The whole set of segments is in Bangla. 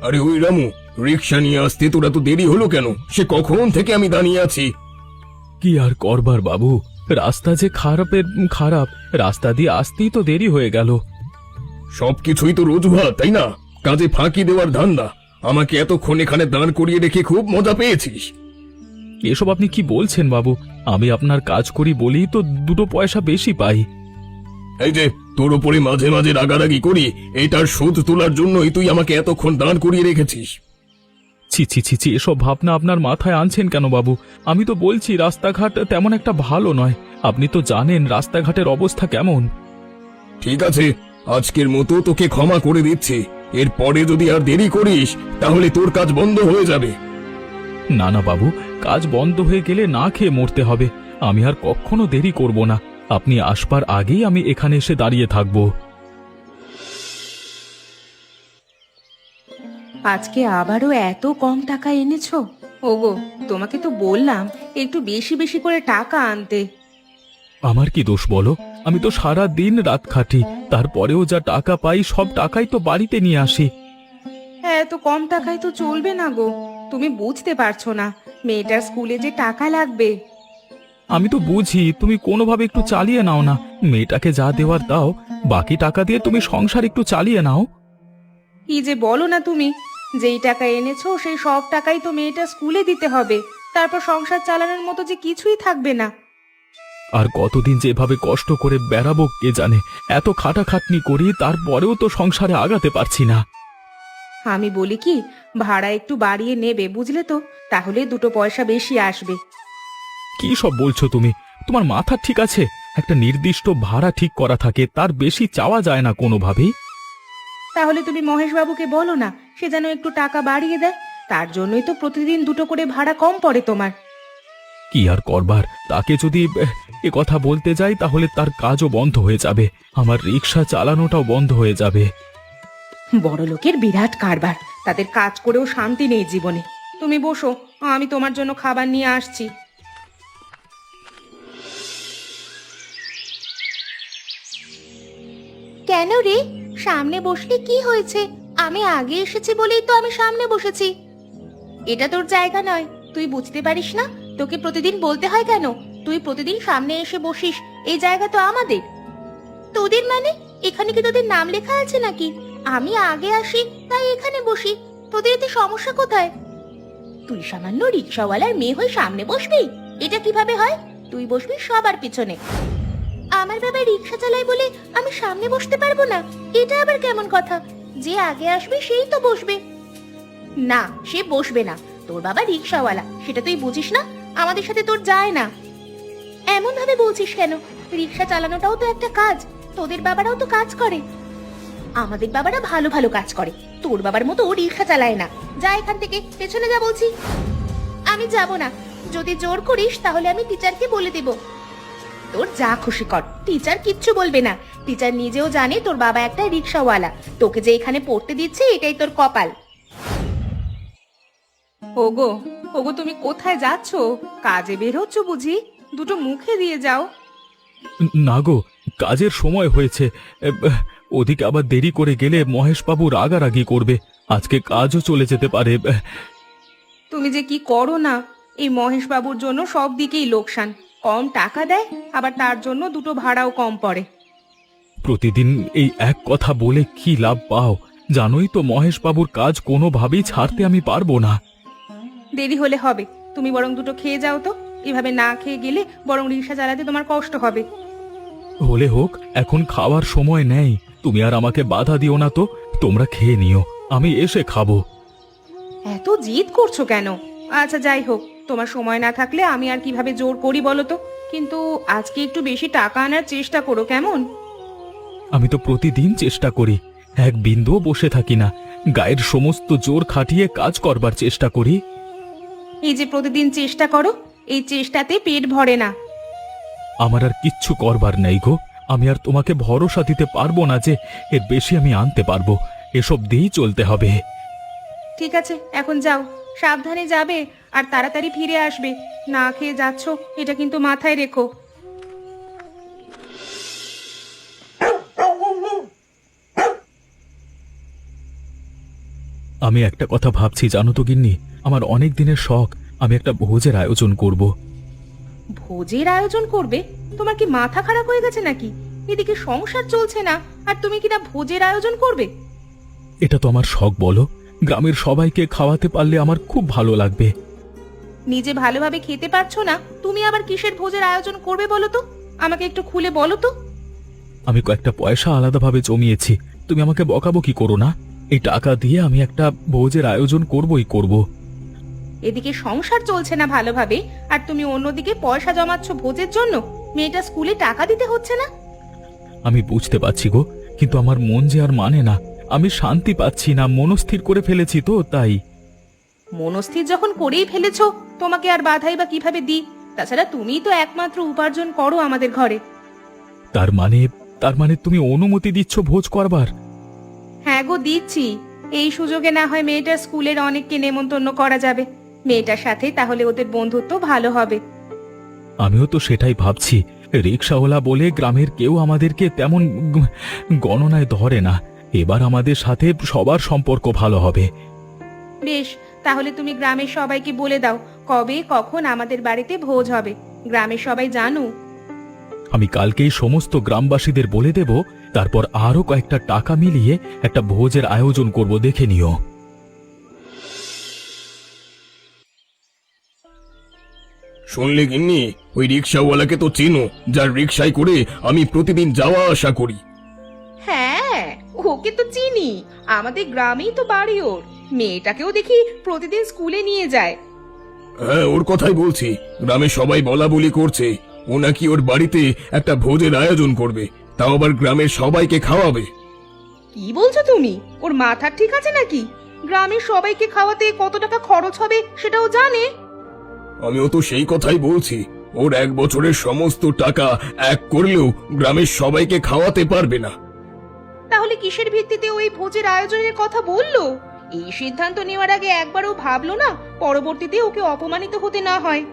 আরে ওই রামু, রিক্সা নিয়ে আসতে তোরা তো দেরি হলো কেন? সে কখন থেকে আমি দাঁড়িয়ে আছি। কি আর করবার বাবু, রাস্তা যে খারাপ, রাস্তা দিয়ে আসতেই তো দেরি হয়ে গেল। সবকিছুই তো রোজভাত, তাই না? কাজে ফাঁকি দেওয়ার ধান্দা। আমাকে এতক্ষণ এখানে দাঁড় করিয়ে রেখে খুব মজা পেয়েছিস। এসব আপনি কি বলছেন বাবু? আমি আপনার কাজ করি বলি তো দুটো পয়সা বেশি পাই। এই যে তোর উপরে মাঝে মাঝে রাগারাগি করি, এটার শোধ তোলার জন্যই তুই আমাকে এতক্ষণ দাঁড় করিয়ে রেখেছিস। ছি ছি ছি ছি, এসব ভাবনা আপনার মাথায় আনছেন কেন বাবু? আমি তো বলছি রাস্তাঘাট তেমন একটা ভালো নয়। আপনি তো জানেন রাস্তাঘাটের অবস্থা কেমন। ঠিক আছে, আজকের মতো তোকে ক্ষমা করে দিচ্ছি। এরপরে যদি আর দেরি করিস তাহলে তোর কাজ বন্ধ হয়ে যাবে। না না বাবু, কাজ বন্ধ হয়ে গেলে না খেয়ে মরতে হবে। আমি আর কখনো দেরি করব না। আপনি আসবার আগেই আমি এখানে এসে দাঁড়িয়ে থাকব। আজকে আবারও এত কম টাকা এনেছো? ওগো, তোমাকে তো বললাম একটু বেশি বেশি করে টাকা আনতে। আমার কি দোষ বলো? আমি তো সারা দিন রাত খাটি, তারপরেও যা টাকা পাই সব টাকাই তো বাড়িতে নিয়ে আসি। এত কম টাকায় তো চলবে না গো। তুমি বুঝতে পারছো না মেয়েটার স্কুলে যে টাকা লাগবে। আমি তো বুঝি, তুমি কোনোভাবে একটু চালিয়ে নাও না। মেয়েটাকে যা দেওয়ার দাও, বাকি টাকা দিয়ে তুমি সংসার একটু চালিয়ে নাও। কি যে বলো না তুমি! যেই টাকা এনেছো সেই সব টাকাই তো মেয়েটা স্কুলে দিতে হবে। তারপর সংসার চালানোর মতো যে কিছুই থাকবে না। আর কতদিন যে এভাবে কষ্ট করে বেড়াবো কে জানে। এত খাটাখাটনি করি, তারপরেও তো সংসারে আগাতে পারছি না। আমি বলি কি, ভাড়া একটু বাড়িয়ে নেবে বুঝলে তো, তাহলে দুটো পয়সা বেশি আসবে। কি সব বলছো তুমি? তোমার মাথা ঠিক আছে? একটা নির্দিষ্ট ভাড়া ঠিক করা থাকে, তার বেশি চাওয়া যায় না কোনোভাবেই। তাহলে তুমি মহেশ বাবুকে বলো না, সে যেন একটু টাকা বাড়িয়ে দেয়। তার জন্যই তো প্রতিদিন দুটো করে ভাড়া কম পড়ে তোমার। কি আর করবার, তাকে যদি এ কথা বলতে যাই তাহলে তার কাজও বন্ধ হয়ে যাবে, আমার রিক্সা চালানোটাও বন্ধ হয়ে যাবে। বড় লোকের বিরাট কারবার, তাদের কাজ করেও শান্তি নেই জীবনে। তুমি বসো, আমি তোমার জন্য খাবার নিয়ে আসছি। কেন রে, সামনে বসলে কি হয়েছে? আমি আগে এসেছি বলেই তো আমি সামনে বসেছি। এটা তোর জায়গা নয়, তুই বুঝতে পারিস না? তোকে প্রতিদিন বলতে হয় কেন? তুই প্রতিদিন সামনে এসে বসিস, এই জায়গা তো আমাদের। তোদের মানে? এখানে কি তোদের নাম লেখা আছে নাকি? আমি আগে আসি তাই এখানে বসি, তোদের এতে সমস্যা কোথায়? তুই সামান্য রিক্সাওয়ালার মেয়ে হয়ে সামনে বসবি? এটা কিভাবে হয়? তুই বসবি সবার পিছনে। আমার বাবা রিক্সা চালায় বলে আমি সামনে বসতে পারবো না? এটা আবার কেমন কথা? যে আগে আসবে সেই তো বসবে। না, সে বসবে না। তোর বাবা রিক্সাওয়ালা, সেটা তুই বুঝিস না? আমাদের সাথে তোর যায় না। এমন ভাবে বলছিস কেন? রিক্সা চালানোটাও তো একটা কাজ। তোদের বাবারাও তো কাজ করে। আমাদের বাবারা ভালো ভালো কাজ করে, তোর বাবার মতো রিক্সা চালায় না। যা এখান থেকে, পেছনে যা বলছি। আমি যাব না। যদি জোর করিস তাহলে আমি টিচারকে বলে দেব। তোর যা খুশি কর, টিচার কিচ্ছু বলবে না। টিচার নিজেও জানে তোর বাবা একটা রিক্সাওয়ালা। তোকে যে এখানে পড়তে দিচ্ছে এটাই তোর কপাল। ওগো, ওগো, তুমি কোথায় যাচ্ছ? কাজে বের হচ্ছ বুঝি? দুটো মুখে দিয়ে যাও। না গো, কাজের সময় হয়েছে। ওদিকে আবার দেরি করে গেলে মহেশবাবু রাগারাগি করবে। আজকে কাজও চলে যেতে পারে। তুমি যে কি করো না! এই মহেশ বাবুর জন্য সব দিকেই লোকসান। কম টাকা দেয়, আবার তার জন্য দুটো ভাড়াও কম পড়ে। প্রতিদিন এই এক কথা বলে কি লাভ পাও? জানোই তো মহেশবাবুর কাজ কোনোভাবেই ছাড়তে আমি পারবো না। দেরি হলে হবে, তুমি বরং দুটো খেয়ে যাও তো। এভাবে না খেয়ে গেলে বরং রিক্সা চালাতে তোমার কষ্ট হবে। হলে হোক, এখন খাওয়ার সময় নেই। তুমি আর আমাকে বাধা দিও না তো। তোমরা খেয়ে নিও, আমি এসে খাবো। এত জিদ করছো কেন? আচ্ছা যাই হোক, তোমার সময় না থাকলে আমি আর কিভাবে জোর করি বলো তো? কিন্তু আজকে একটু বেশি টাকা আনার চেষ্টা করো, কেমন? আমি তো প্রতিদিন চেষ্টা করি, এক বিন্দুও বসে থাকি না। গায়ের সমস্ত জোর খাটিয়ে কাজ করবার চেষ্টা করি। এই যে প্রতিদিন চেষ্টা করো, এই চেষ্টাতে পেট ভরে না। আমার আর কিচ্ছু করবার নেই গো। আমি আর তোমাকে ভরসা দিতে পারবো না যে এর বেশি আমি আনতে পারবো। এসব দিয়েই চলতে হবে। ঠিক আছে, এখন যাও, সাবধানে যাবে আর তাড়াতাড়ি ফিরে আসবে। না খেয়ে যাচ্ছ, এটা কিন্তু মাথায় রেখো। আমি একটা কথা ভাবছি জানো তো গিন্নি, আমার অনেক দিনের শখ, আমি একটা ভোজের আয়োজন করব। ভোজের আয়োজন করবে? তোমার কি মাথা খারাপ হয়ে গেছে নাকি? এদিকে সংসার চলছে না, আর তুমি কিনা ভোজের আয়োজন করবে? এটা তো আমার শখ বলো, গ্রামের সবাইকে খাওয়াতে পারলে আমার খুব ভালো লাগবে। নিজে ভালোভাবে খেতে পারছো না, তুমি আবার কিসের ভোজের আয়োজন করবে বলো তো? আমাকে একটু খুলে বলো তো। আমি কয়েকটা পয়সা আলাদাভাবে জমিয়েছি, তুমি আমাকে বকাবকি করো না। এই টাকা দিয়ে আমি একটা ভোজের আয়োজন করবই করব। এদিকে সংসার চলছে না ভালোভাবে, আর তুমি অন্যদিকে পয়সা জমাচ্ছ ভোজের জন্য। মেয়েটা স্কুলে টাকা দিতে হচ্ছে না? আমি বুঝতে পারছি গো, কিন্তু আমার মন যে আর মানে না। আমি শান্তি পাচ্ছি না, মনস্থির করে ফেলেছি তো তাই। মনস্থির যখন করেই ফেলেছো, তোমাকে আর বাধাই বা কিভাবে দিই? তাছাড়া তুমিই তো একমাত্র উপার্জন করো আমাদের ঘরে। তার মানে তুমি অনুমতি দিচ্ছ ভোজ করবার? হ্যাঁ গো, দিচ্ছি। এই সুযোগে না হয় মেয়েটার স্কুলের অনেককে নেমন্তন্ন করা যাবে। মেয়েটার সাথে তাহলে ওদের বন্ধুত্ব ভালো হবে। আমিও তো সেটাই ভাবছি। রিক্সাওয়ালা বলে গ্রামের কেউ আমাদেরকে তেমন গণনায় ধরে না। এবার আমাদের সাথে সবার সম্পর্ক ভালো হবে। বেশ, তাহলে তুমি গ্রামের সবাইকে বলে দাও কবে কখন আমাদের বাড়িতে ভোজ হবে। গ্রামের সবাই জানুক। আমি কালকেই সমস্ত গ্রামবাসীদের বলে দেব, তারপর আরো কয়েকটা টাকা মিলিয়ে একটা ভোজের আয়োজন করব, দেখে নিও। শুনলে গিন্নি, ওই রিক্সাওয়ালাকে তো চেনো, যার রিক্সায় করে আমি প্রতিদিন যাওয়া আসা করি। হ্যাঁ, ওকে তো চিনি। আমাদের গ্রামেই তো বাড়ি ওর। মেয়েটাকেও দেখি প্রতিদিন স্কুলে নিয়ে যায়। হ্যাঁ, ওর কথাই বলছি। গ্রামে সবাই বলা বলি করছে ও নাকি ওর বাড়িতে একটা ভোজের আয়োজন করবে, তাও আবার গ্রামের সবাইকে খাওয়াবে। কি বলছো তুমি? ওর মাথা ঠিক আছে নাকি? গ্রামের সবাইকে খাওয়াতে কত টাকা খরচ হবে সেটাও জানে? আমিও তো সেই কথাই বলছি। ওর 1 বছরের সমস্ত টাকা এক করলেও গ্রামের সবাইকে খাওয়াতে পারবে না। তাহলে কিসের ভিত্তিতে ওই ভোজের আয়োজনের কথা বললো? এই সিদ্ধান্ত নেওয়ার আগে একবারও ভাবলো না পরবর্তীতে ওকে অপমানিত হতে না হয়?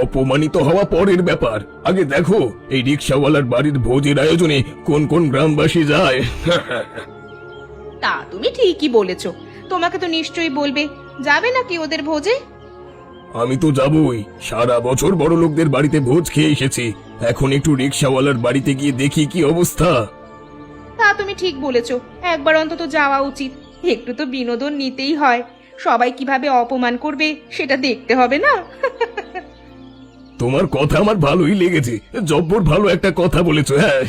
অপমানিত হওয়া পরের ব্যাপার, আগে দেখো এই রিক্সাওয়ালার বাড়ির ভোজের আয়োজনে কোন কোন গ্রামবাসী যায়। তা তুমি ঠিকই বলেছো। তোমাকে তো নিশ্চয়ই বলবে। যাবে নাকি ওদের ভোজে? আমি তো যাবই। সারা বছর বড় লোকদের বাড়িতে ভোজ খেয়ে এসেছি, এখন একটু রিক্সাওয়ালার বাড়িতে গিয়ে দেখি কি অবস্থা। তা তুমি ঠিক বলেছো, একবার অন্তত যাওয়া উচিত। একটু তো বিনোদন নিতেই হয়। সবাই কিভাবে অপমান করবে সেটা দেখতে হবে না? তোমার কথা আমার ভালোই লেগেছে, জব্বর ভালো একটা কথা বলেছো। হ্যাঁ,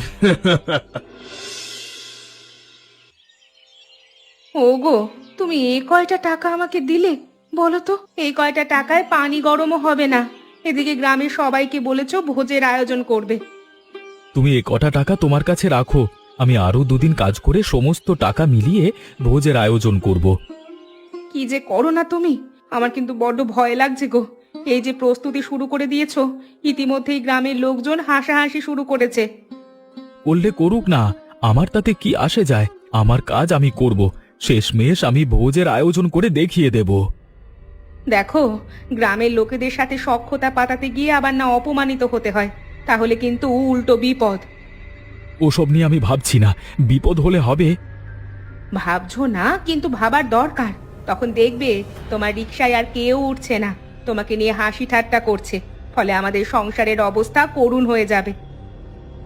ওগো, তুমি এই কয়টা টাকা আমাকে দিলে বলো তো? এই কয়টা টাকায় পানি গরমও হবে না। এদিকে গ্রামের সবাইকে বলেছো ভোজের আয়োজন করবে। তুমি এ কটা টাকা তোমার কাছে রাখো, আমি আরো 2 দিন কাজ করে সমস্ত টাকা মিলিয়ে ভোজের আয়োজন করব। কি যে করো না তুমি, আমার কিন্তু বড্ড ভয় লাগছে গো। এই যে প্রস্তুতি শুরু করে দিয়েছো, ইতিমধ্যেই গ্রামের লোকজন হাসাহাসি শুরু করেছে। করলে করুক না, আমার তাতে কি আসে যায়? আমার কাজ আমি করব, শেষমেশ আমি ভোজের আয়োজন করে দেখিয়ে দেব। দেখো, গ্রামের লোকেদের সাথে সখ্যতা পাতাতে গিয়ে আবার না অপমানিত হতে হয়, তাহলে কিন্তু উল্টো বিপদ। ওসব নিয়ে আমি ভাবছি না, বিপদ হলে হবে। ভাবছো না, কিন্তু ভাবার দরকার। তখন দেখবে তোমার রিকশায় আর কেউ উঠছে না, তোমাকে নিয়ে হাসি ঠাট্টা করছে। ফলে আমাদের সংসারের অবস্থা করুণ হয়ে যাবে।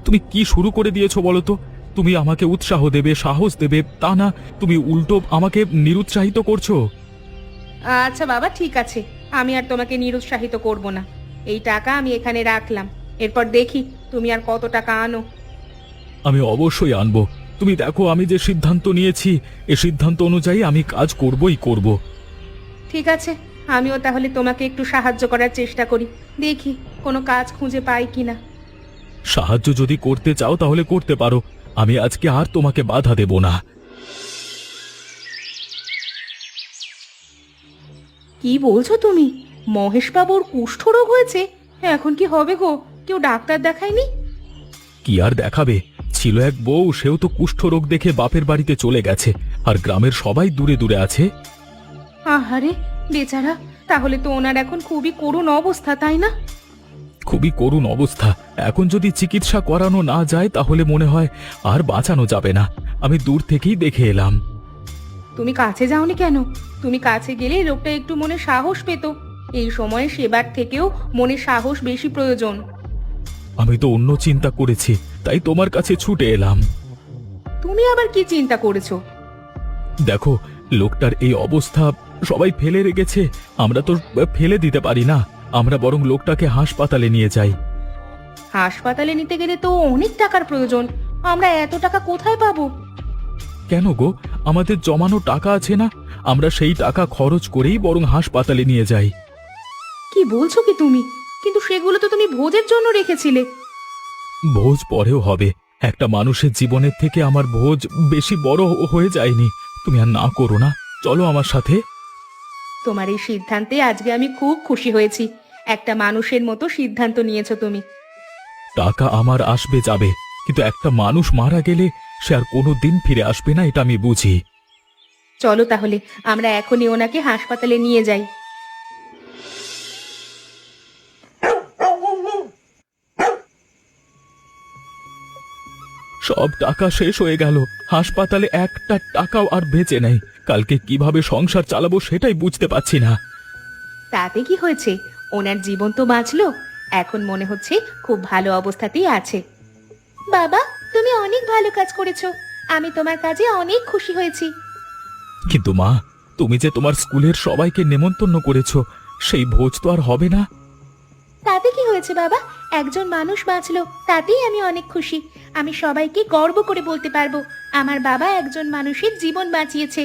তুমি কি শুরু করে দিয়েছো বলো তো? তুমি আমাকে উৎসাহ দেবে, সাহস দেবে, তা না তুমি উল্টো আমাকে নিরুৎসাহিত করছো। আচ্ছা বাবা, ঠিক আছে, আমি আর তোমাকে নিরুৎসাহিত করব না। এই টাকা আমি এখানে রাখলাম, এরপর দেখি তুমি আর কত টাকা আনো। আমি অবশ্যই আনবো। তুমি দেখো, আমি যে সিদ্ধান্ত নিয়েছি, এ সিদ্ধান্ত অনুযায়ী আমি কাজ করবই করব। ঠিক আছে, আমিও তাহলে তোমাকে একটু সাহায্য করার চেষ্টা করি, দেখি কোনো কাজ খুঁজে পাই কিনা। সাহায্য যদি করতে চাও তাহলে করতে পারো, আমি আজকে আর তোমাকে বাধা দেব না। কি বলছো তুমি? মহেশবাবুর কুষ্ঠরোগ হয়েছে? এখন কি হবে গো? কেউ ডাক্তার দেখায়নি? কি আর দেখাবে, ছিল এক বউ, সেও তো কুষ্ঠরোগ দেখে বাপের বাড়িতে চলে গেছে, আর গ্রামের সবাই দূরে দূরে আছে। আহারে বেচারা, তাহলে তো ওনার এখন খুবই করুণ অবস্থা, তাই না? খুবই করুণ অবস্থা। এখন যদি চিকিৎসা করানো না যায় তাহলে মনে হয় আর বাঁচানো যাবে না। আমি দূর থেকেই দেখে এলাম। তুমি কাছে যাওনি কেন? তুমি কাছে গেলে লোকটা একটু মনে সাহস পেত। এই সময়ে সেবার থেকেও মনে সাহস বেশি প্রয়োজন। আমি তো অন্য চিন্তা করেছি, তাই তোমার কাছে ছুটে এলাম। তুমি আবার কি চিন্তা করেছো? দেখো, লোকটার এই অবস্থা, সবাই ফেলে রেখেছে। আমরা তো ফেলে দিতে পারি না। আমরা বরং লোকটাকে হাসপাতালে নিয়ে যাই। হাসপাতালে নিতে গেলে তো অনেক টাকার প্রয়োজন। আমরা এত টাকা কোথায় পাবো? কেন গো, আমাদের জমানো টাকা আছে না? আমরা সেই টাকা খরচ করেই বরং হাসপাতালে নিয়ে যাই। কি বলছো কি তুমি? কিন্তু সেগুলো তো তুমি ভোজের জন্য রেখেছিলে। ভোজ পরেও হবে। একটা মানুষের জীবনের থেকে আমার ভোজ বেশি বড় হয়ে যায়নি। তুমি আর না করো না, চলো আমার সাথে। তোমার এই সিদ্ধান্তে আজকে আমি খুব খুশি হয়েছি। একটা মানুষের মতো সিদ্ধান্ত নিয়েছো তুমি। টাকা আমার আসবে যাবে, কিন্তু একটা মানুষ মারা গেলে সে আর কোনোদিন ফিরে আসবে না, এটা আমি বুঝি। চলো তাহলে আমরা এখনই ওনাকে হাসপাতালে নিয়ে যাই। সব টাকা শেষ হয়ে গেল। হাসপাতালে একটা টাকাও আর বেঁচে নেই। কালকে কিভাবে সংসার চালাবো সেটাই বুঝতে পারছি না। তাতে কি হয়েছে? ওনার জীবন তো বাঁচলো। এখন মনে হচ্ছে খুব ভালো অবস্থাতেই আছে। বাবা, তুমি অনেক ভালো কাজ করেছো। আমি তোমার কাজে অনেক খুশি হয়েছি। কিন্তু মা, তুমি যে তোমার স্কুলের সবাইকে নেমন্তন্ন করেছো, সেই ভোজ তো আর হবে না। তাতে কি হয়েছে বাবা? একজন মানুষ বাঁচলো, তাতেই আমি অনেক খুশি। আমি সবাইকে গর্ব করে বলতে পারবো আমার বাবা একজন মানুষের জীবন বাঁচিয়েছে।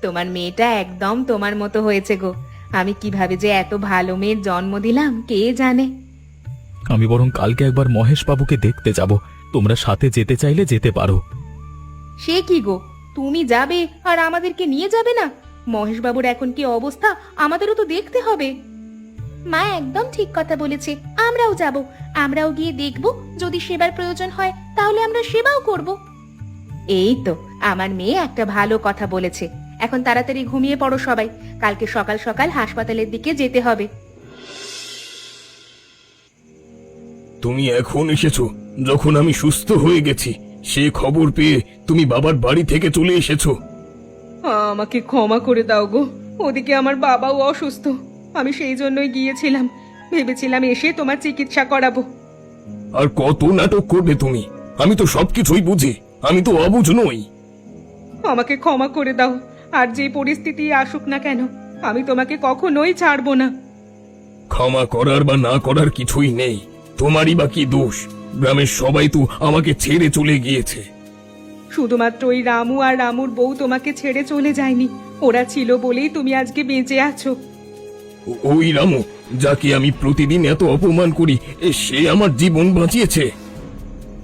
তোমার মেয়েটা একদম তোমার মতো হয়েছে গো। আমি কিভাবে যে এত ভালো মেয়ের জন্ম দিলাম কে জানে। আমি বরং কালকে একবার মহেশ বাবুকে দেখতে যাব। তোমরা সাথে যেতে চাইলে যেতে পারো। সে কি গো, তুমি যাবে আর আমাদেরকে নিয়ে যাবে না? মহেশবাবুর এখন কি অবস্থা আমাদেরও তো দেখতে হবে। মা একদম ঠিক কথা বলেছে, আমরাও যাব। আমরাও গিয়ে দেখব, যদি সেবার প্রয়োজন হয় তাহলে আমরা সেবাও করব। এই তো, আমার মেয়ে একটা ভালো কথা বলেছে। এখন তাড়াতাড়ি ঘুমিয়ে পড়ো সবাই। কালকে সকাল সকাল হাসপাতালের দিকে যেতে হবে। তুমি এখন এসেছো যখন আমি সুস্থ হয়ে গেছি। সে খবর পেয়ে তুমি বাবার বাড়ি থেকে চলে এসেছো। আমাকে ক্ষমা করে দাও গো। ওদিকে আমার বাবাও অসুস্থ। আমি সেই জন্যই গিয়েছিলাম। ভেবেছিলাম এসে তোমার চিকিৎসা করাবো। আর কত নাটক করবে তুমি? আমি তো সবকিছুই বুঝি। আমি তো অবুঝ নই। আমাকে ক্ষমা করে দাও। আর যে পরিস্থিতি আসুক না কেন, আমি তোমাকে কখনোই ছাড়বো না। ক্ষমা করার বা না করার কিছুই নেই। তোমারই বা কি দোষ? গ্রামের সবাই তো আমাকে ছেড়ে চলে গিয়েছে। শুধুমাত্র ওই রামু আর রামুর বউ তোমাকে ছেড়ে চলে যায়নি। ওরা ছিল বলেই তুমি আজকে বেঁচে আছো। ওই রামু, যাকে আমি প্রতিদিন এত অপমান করি, সে আমার জীবন বাঁচিয়েছে।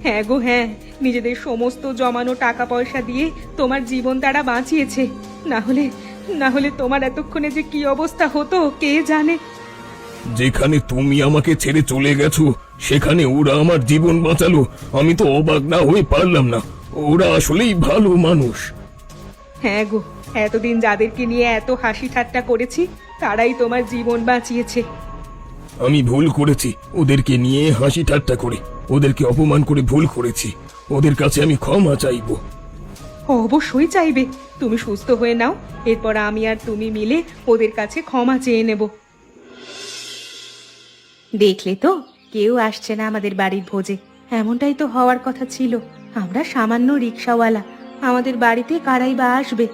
হ্যাঁ গো হ্যাঁ, নিজেদের সমস্ত জমানো টাকা পয়সা দিয়ে তোমার জীবন তারা বাঁচিয়েছে। না হলে তোমার এতক্ষণে যে কি অবস্থা হতো কে জানে। যেখানে তুমি আমাকে ছেড়ে চলে গেছো সেখানে ওরা আমার জীবন বাঁচালো। আমি তো অবাক না হয়ে পারলাম না। ওরা আসলেই ভালো মানুষ। হ্যাঁ গো, এতদিন যাদেরকে নিয়ে এত হাসি ঠাট্টা করেছি তারাই তোমার জীবন বাঁচিয়েছে। আমি ভুল করেছি, ওদেরকে নিয়ে হাসি ঠাট্টা করে, ওদেরকে অপমান করে ভুল করেছি। ওদের কাছে আমি ক্ষমা চাইবো। অবশ্যই চাইবে। তুমি সুস্থ হয়ে নাও, এরপর আমি আর তুমি মিলে ওদের কাছে ক্ষমা চেয়ে নেব। দেখলে তো, কেউ আসছে না আমাদের বাড়ির ভোজে। এমনটাই তো হওয়ার কথা ছিল। আমরা সামান্য রিক্সাওয়ালা, আমাদের বাড়িতে কারাই বা আসবে?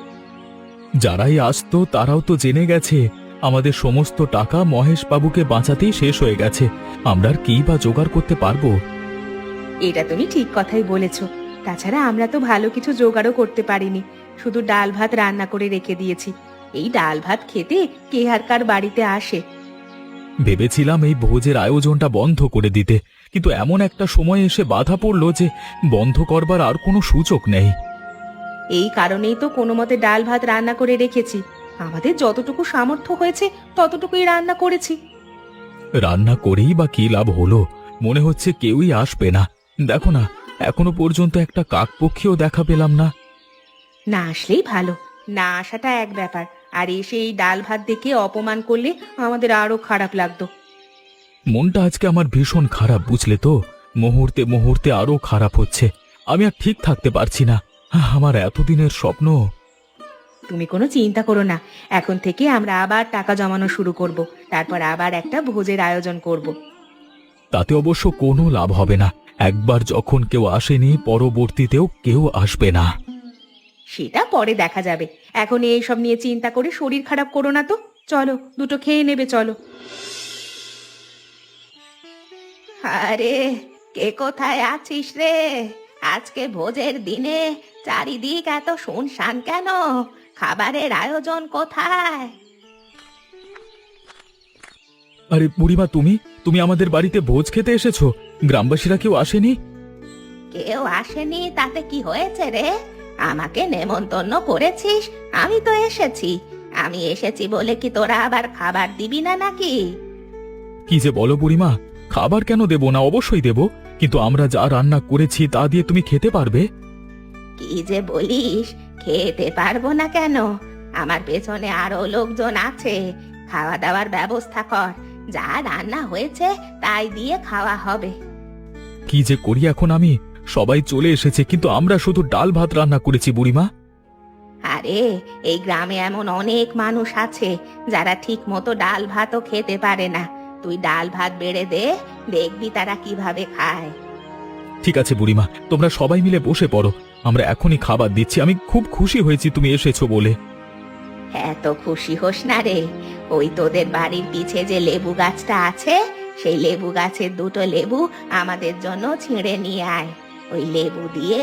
যারাই আসতো তারাও তো জেনে গেছে আমাদের সমস্ত টাকা মহেশ বাবুকে বাঁচাতেই শেষ হয়ে গেছে। আমরা আর কি বা জোগাড় করতে পারবো? এটা তুমি ঠিক কথাই বলেছো। তাছাড়া আমরা তো ভালো কিছু জোগাড়ও করতে পারিনি। শুধু ডাল ভাত রান্না করে রেখে দিয়েছি। এই ডাল ভাত খেতে কে আর কার বাড়িতে আসে? ভেবেছিলাম এই ভোজের আয়োজনটা বন্ধ করে দিতে, কিন্তু এমন একটা সময় এসে বাধা পড়লো যে বন্ধ করবার আর কোনো সুযোগ নেই। এই কারণেই তো কোনো মতে ডাল ভাত রান্না করে রেখেছি। আমাদের যতটুকু সামর্থ্য হয়েছে ততটুকুই রান্না করেছি। রান্না করেই বা কি লাভ হলো? মনে হচ্ছে কেউই আসবে না। দেখো না, এখনো পর্যন্ত একটা কাকপক্ষীও দেখা পেলাম না। না আসলেই ভালো। না আসাটা এক ব্যাপার, আর এসে এই ডাল ভাত দেখে অপমান করলে আমাদের আরো খারাপ লাগতো। মনটা আজকে আমার ভীষণ খারাপ, বুঝলে তো? মুহূর্তে মুহূর্তে আরো খারাপ হচ্ছে। আমি আর ঠিক থাকতে পারছি না। আমার এতদিনের স্বপ্ন। তুমি কোনো চিন্তা করো না, এখন থেকে আমরা আবার টাকা জমানো শুরু করব, তারপর আবার একটা ভোজের আয়োজন করব। তাতে অবশ্য কোনো লাভ হবে না। একবার যখন কেউ আসেনি, পরবর্তীতেও কেউ আসবে না। সেটা পরে দেখা যাবে, এখন এইসব নিয়ে চিন্তা করে শরীর খারাপ করো না তো। চলো, দুটো খেয়ে নেবে, চলো। আরে, কে কোথায় আছিস রে? আজকে ভোজের দিনে চারিদিক এত শুনশান কেন? খাবারের আয়োজন কোথায়? আরে বুড়িমা, তুমি তুমি আমাদের বাড়িতে ভোজ খেতে এসেছো? গ্রামবাসীরা কেউ আসেনি? কেউ আসেনি তাতে কি হয়েছে রে? আমাকে নেমন্তন্ন করেছিস, আমি তো এসেছি। আমি এসেছি বলে কি তোরা আবার খাবার দিবি না নাকি? কি যে বলো বুড়িমা, খাবার কেন দেব না, অবশ্যই দেব, কিন্তু আমরা যা রান্না করেছি তা দিয়ে তুমি খেতে পারবে? কি যে বলিস, খেতে পারবো না কেন? আমার পেছনে আরো লোকজন আছে, খাওয়া দাওয়ার ব্যবস্থা কর। যা রান্না হয়েছে তাই দিয়ে খাওয়া হবে। কি যে করি এখন আমি? সবাই চলে এসেছে, কিন্তু আমরা শুধু ডাল ভাত রান্না করেছি বুড়িমা। আরে, এই গ্রামে এমন অনেক মানুষ আছে যারা ঠিক মতো ডাল ভাতও খেতে পারে না। তুই ডাল ভাত বেড়ে দে, দেখবি তারা কিভাবে খায়। ঠিক আছে বুড়িমা, তোমরা সবাই মিলে বসে পড়ো, আমরা এখনই খাবার দিচ্ছি। আমি খুব খুশি হয়েছি তুমি এসেছো বলে। এত খুশি হোস না রে, ওই তোদের বাড়ির পিছে যে লেবু গাছটা আছে, সেই লেবু গাছের দুটো লেবু আমাদের জন্য ছিঁড়ে নিয়ে আয়। ওই লেবু দিয়ে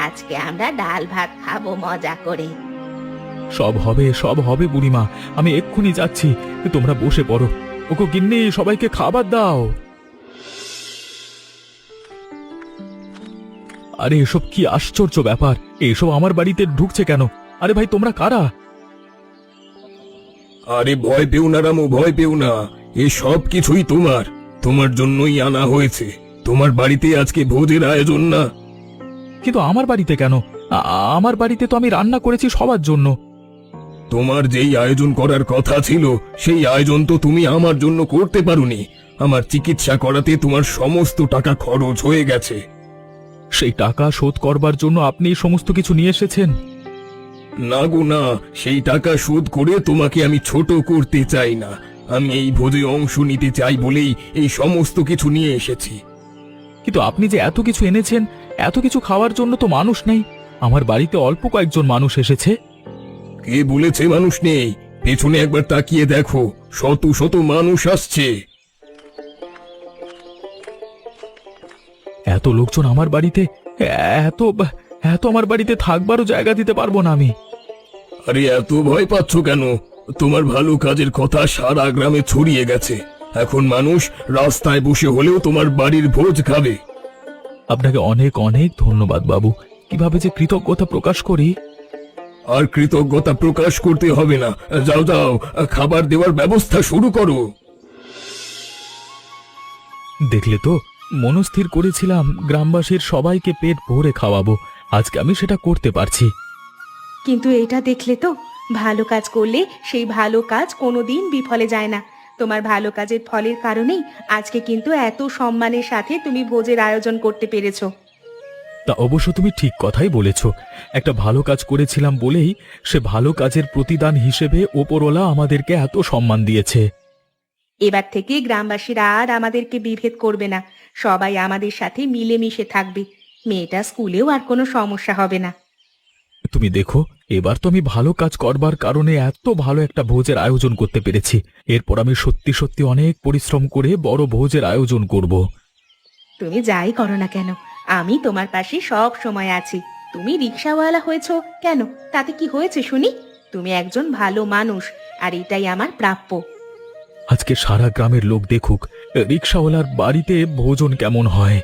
আজকে আমরা ডাল ভাত খাবো মজা করে। সব হবে, সব হবে বুড়িমা, আমি এক্ষুনি যাচ্ছি। তোমরা বসে পড়ো। ওগো গিন্নি, সবাইকে খাবার দাও। আরে এসব কি আশ্চর্য ব্যাপার! এসব আমার বাড়িতে ঢুকছে কেন? আরে ভাই, তোমরা কারা? আরে ভয় পেও না রামু, ভয় পেও না। এ সব কিছুই তোমার জন্যই আনা হয়েছে। তোমার বাড়িতে আজকে ভোজের আয়োজন না? কিন্তু আমার বাড়িতে কেন? আমার বাড়িতে তো আমি রান্না করেছি সবার জন্য। তোমার যেই আয়োজন করার কথা ছিল, সেই আয়োজন তো তুমি আমার জন্য করতে পারোনি। আমার চিকিৎসা করাতে তোমার সমস্ত টাকা খরচ হয়ে গেছে। সেই টাকা শোধ করবার জন্য আপনি এই সমস্ত কিছু নিয়ে এসেছেন? না গো না, সেই টাকা শোধ করে তোমাকে আমি ছোট করতে চাই না। আমি এই ভোজে অংশ নিতে চাই বলেই এই সমস্ত কিছু নিয়ে এসেছি। কিন্তু আপনি যে এত কিছু এনেছেন, এত কিছু খাওয়ার জন্য তো মানুষ নেই। আমার বাড়িতে অল্প কয়েকজন মানুষ এসেছে। কে বলেছে মানুষ নেই? পেছনে একবার তাকিয়ে দেখো, শত শত মানুষ আসছে। এত লোকজন আমার বাড়িতে, এত এত আমার বাড়িতে থাকবারও জায়গা দিতে পারবো না আমি। আরে এত ভয় পাচ্ছ কেন? তোমার ভালো কাজের কথা সারা গ্রামে ছড়িয়ে গেছে। এখন মানুষ রাস্তায় বসে হলেও তোমার বাড়ির ভোজ খাবে। আপনাকে অনেক অনেক ধন্যবাদ বাবু। কিভাবে যে কৃতজ্ঞতা প্রকাশ করি। আর কৃতজ্ঞতা প্রকাশ করতে হবে না। যাও যাও, খাবার দেওয়ার ব্যবস্থা শুরু করো। দেখলে তো, মনস্থির করেছিলাম গ্রামবাসীর সবাইকে পেট ভরে খাওয়াবো। আজকে আমি সেটা করতে পারছি। কিন্তু এটা দেখলে তো, ভালো কাজ করলে সেই ভালো কাজ কোনোদিন বিফলে যায় না। তোমার ভালো কাজের ফলের কারণেই আজকে কিন্তু এত সম্মানের সাথে তুমি ভোজের আয়োজন করতে পেরেছো। তা অবশ্য তুমি ঠিক কথাই বলেছ। একটা ভালো কাজ করেছিলাম বলেই সে ভালো কাজের প্রতিদান হিসেবে ওপরওয়ালা আমাদেরকে এত সম্মান দিয়েছে। এবার থেকে গ্রামবাসীরা আর আমাদেরকে বিভেদ করবে না, সবাই আমাদের সাথে মিলেমিশে থাকবে। মেয়েটা স্কুলেও আর কোনো সমস্যা হবে না। তুমি দেখো, এবার তো আমি ভালো কাজ করবার কারণে এত ভালো একটা ভোজের আয়োজন করতে পেরেছি। এরপর আমি সত্যি সত্যি অনেক পরিশ্রম করে বড় ভোজের আয়োজন করব। তুমি যাই করো না কেন, আমি তোমার পাশে সব সময় আছি। তুমি রিকশাওয়ালা হয়েছো কেন, তাতে কি হয়েছে শুনি? তুমি একজন ভালো মানুষ, আর এটাই আমার প্রাপ্য। আজকে সারা গ্রামের লোক দেখুক রিকশাওয়ালার বাড়িতে ভোজন কেমন হয়।